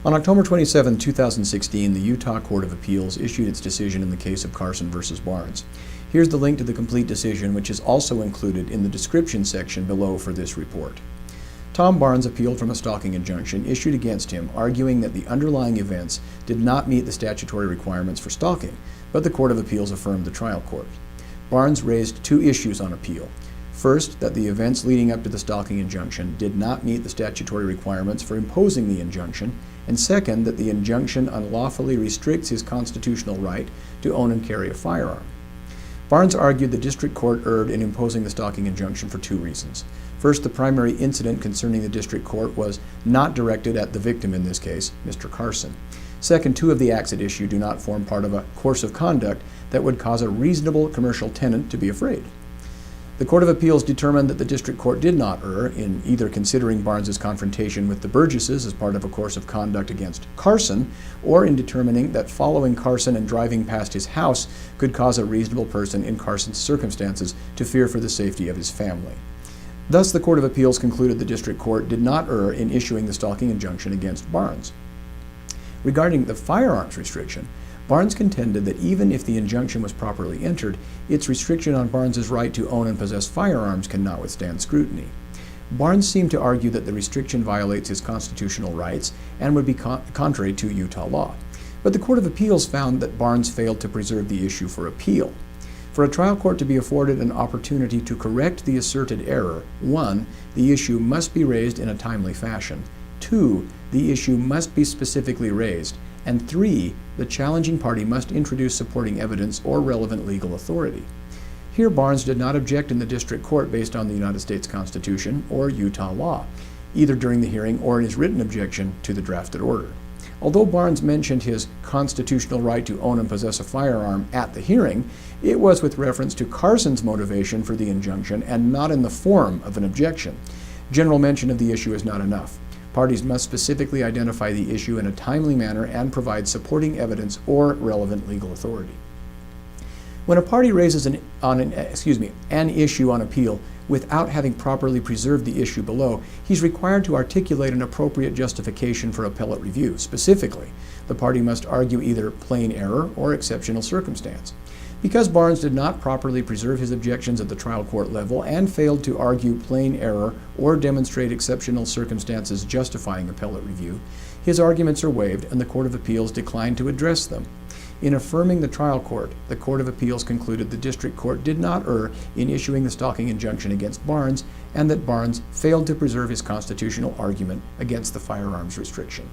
On October 27, 2016, the Utah Court of Appeals issued its decision in the case of Carson v. Barnes. Here's the link to the complete decision, which is also included in the description section below for this report. Tom Barnes appealed from a stalking injunction issued against him, arguing that the underlying events did not meet the statutory requirements for stalking, but the Court of Appeals affirmed the trial court. Barnes raised two issues on appeal. First, that the events leading up to the stalking injunction did not meet the statutory requirements for imposing the injunction, and second, that the injunction unlawfully restricts his constitutional right to own and carry a firearm. Barnes argued the district court erred in imposing the stalking injunction for two reasons. First, the primary incident concerning the district court was not directed at the victim in this case, Mr. Carson. Second, two of the acts at issue do not form part of a course of conduct that would cause a reasonable commercial tenant to be afraid. The Court of Appeals determined that the district court did not err in either considering Barnes's confrontation with the Burgesses as part of a course of conduct against Carson, or in determining that following Carson and driving past his house could cause a reasonable person in Carson's circumstances to fear for the safety of his family. Thus, the Court of Appeals concluded the district court did not err in issuing the stalking injunction against Barnes. Regarding the firearms restriction, Barnes contended that even if the injunction was properly entered, its restriction on Barnes's right to own and possess firearms cannot withstand scrutiny. Barnes seemed to argue that the restriction violates his constitutional rights and would be contrary to Utah law. But the Court of Appeals found that Barnes failed to preserve the issue for appeal. For a trial court to be afforded an opportunity to correct the asserted error, 1, the issue must be raised in a timely fashion. 2, the issue must be specifically raised. And 3, the challenging party must introduce supporting evidence or relevant legal authority. Here, Barnes did not object in the district court based on the United States Constitution or Utah law, either during the hearing or in his written objection to the drafted order. Although Barnes mentioned his constitutional right to own and possess a firearm at the hearing, it was with reference to Carson's motivation for the injunction and not in the form of an objection. General mention of the issue is not enough. Parties must specifically identify the issue in a timely manner and provide supporting evidence or relevant legal authority. When a party raises an issue on appeal without having properly preserved the issue below, he's required to articulate an appropriate justification for appellate review. Specifically, the party must argue either plain error or exceptional circumstance. Because Barnes did not properly preserve his objections at the trial court level and failed to argue plain error or demonstrate exceptional circumstances justifying appellate review, his arguments are waived and the Court of Appeals declined to address them. In affirming the trial court, the Court of Appeals concluded the district court did not err in issuing the stalking injunction against Barnes and that Barnes failed to preserve his constitutional argument against the firearms restriction.